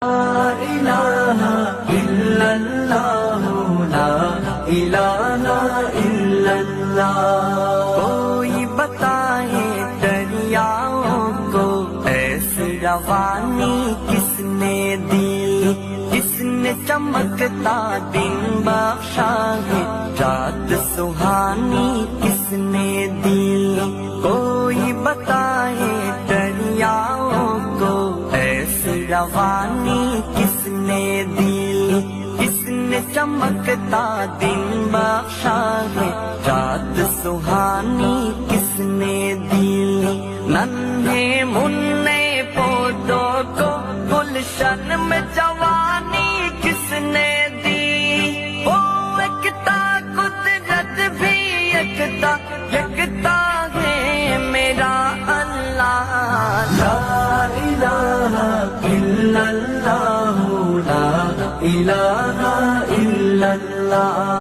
لا الہ الا اللہ لا الہ الا اللہ۔ کوئی بتائے دریاؤں کو ایسی روانی کس نے دی، کس نے چمکتا دن بخشا ہے، رات سہانی کس نے دی۔ کوئی بتائے دریاؤں کو ایسی روانی کس نے دی، کس نے چمکتا دن بخشا ہے، رات سہانی کس نے دی۔ ننھے مننے پودوں کو گلشن میں جوانی کس نے دی، وہ یکتا قدرت بھی یکتا یکتا ہے میرا اللہ۔ لا الہ الا اللہ لا الہ الا اللہ۔